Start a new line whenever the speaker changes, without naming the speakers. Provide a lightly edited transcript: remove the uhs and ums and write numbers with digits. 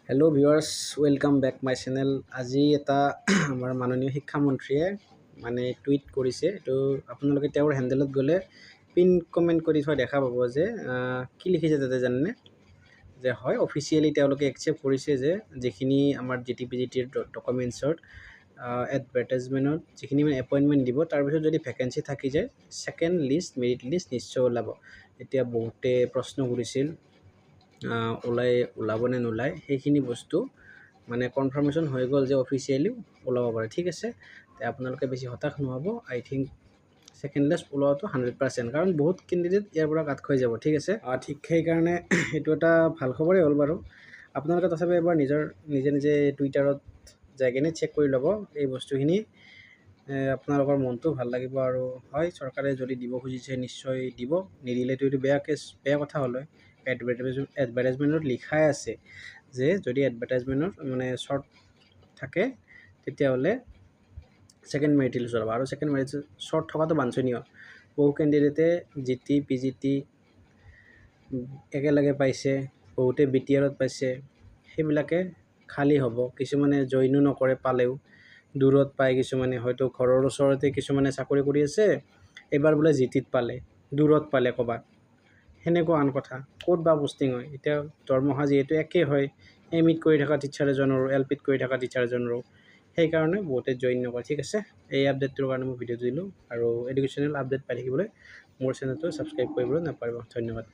Hello' viewers welcome back my channel. আজি এটা আমাৰ মাননীয় শিক্ষামন্ত্ৰীয়ে টুইট কৰিছে। এইটো আপোনালোকে তেওঁৰ হেণ্ডেলত গ'লে পিন কমেণ্ট কৰি থোৱা দেখা পাব যে কি লিখিছে তাতে জানেনে? যে হয়, অফিচিয়েলি তেওঁলোকে একচেপ্ট কৰিছে যে যিখিনি আমাৰ GTPGTৰ ডকুমেণ্টছত এডভাৰটাইজমেণ্টত যিখিনি এপইণ্টমেণ্ট দিব, তাৰপিছত যদি ভেকেঞ্চি থাকি যায় ছেকেণ্ড লিষ্ট মেৰিট লিষ্ট নিশ্চয় ওলাব। এতিয়া বহুতে প্ৰশ্ন কৰিছিল ওলাব নে নোলায়, সেইখিনি বস্তু কনফাৰ্মেশ্যন হৈ গ'ল যে অফিচিয়েলি ওলাব পাৰে। ঠিক আছে, আপোনালোকে বেছি হতাশ নহ'ব। আই থিংক ছেকেণ্ড লিষ্ট ওলোৱাটো 100%, কাৰণ বহুত কেণ্ডিডেট ইয়াৰ পৰা কাট খাই যাব। ঠিক আছে, ঠিক সেইকাৰণে এইটো এটা ভাল খবৰেই হ'ল বাৰু। আপোনালোকে তথাপি এবাৰ নিজে টুইটাৰত যাই কিনে চেক কৰি ল'ব এই বস্তুখিনি। আপোনালোকৰ মনটো ভাল লাগিব। আৰু হয়, চৰকাৰে যদি দিব খুজিছে নিশ্চয় দিব, নিদিলেতো এইটো বেয়া কথা হ'ল হয়। এডভাৰটাইজমেণ্টত লিখাই আছে যে যদি এডভাৰটাইজমেণ্টত শ্বৰ্ট থাকে তেতিয়াহ'লে ছেকেণ্ড মেৰিট লিষ্ট ওলাব। আৰু ছেকেণ্ড মেৰিট শ্বৰ্ট থকাটো বাঞ্ছনীয়। বহু কেণ্ডিডেটে GT-PGT একেলগে পাইছে, বহুতে BTRত পাইছে, সেইবিলাকে খালী হ'ব। কিছুমানে জইনো নকৰে, পালেও দূৰত পায়। কিছুমানে হয়তো ঘৰৰ ওচৰতে কিছুমানে চাকৰি কৰি আছে, এইবাৰ বোলে GTত পালে, দূৰত পালে ক'ৰবাত, সেনেকুৱা আন কথা। ক'ত বা পষ্টিং হয়, এতিয়া দৰমহা যিহেতু একেই হয় MEত কৰি থকা টিচাৰ এজনৰো, LPত কৰি থকা টিচাৰ এজনৰো, সেইকাৰণে বহুতে জইন নকৰে। ঠিক আছে, এই আপডেটটোৰ কাৰণে মই ভিডিঅ'টো দিলোঁ। আৰু এডুকেশ্যনেল আপডেট পাই থাকিবলৈ মোৰ চেনেলটো ছাবস্ক্ৰাইব কৰিবলৈ নাপাহৰিব। ধন্যবাদ।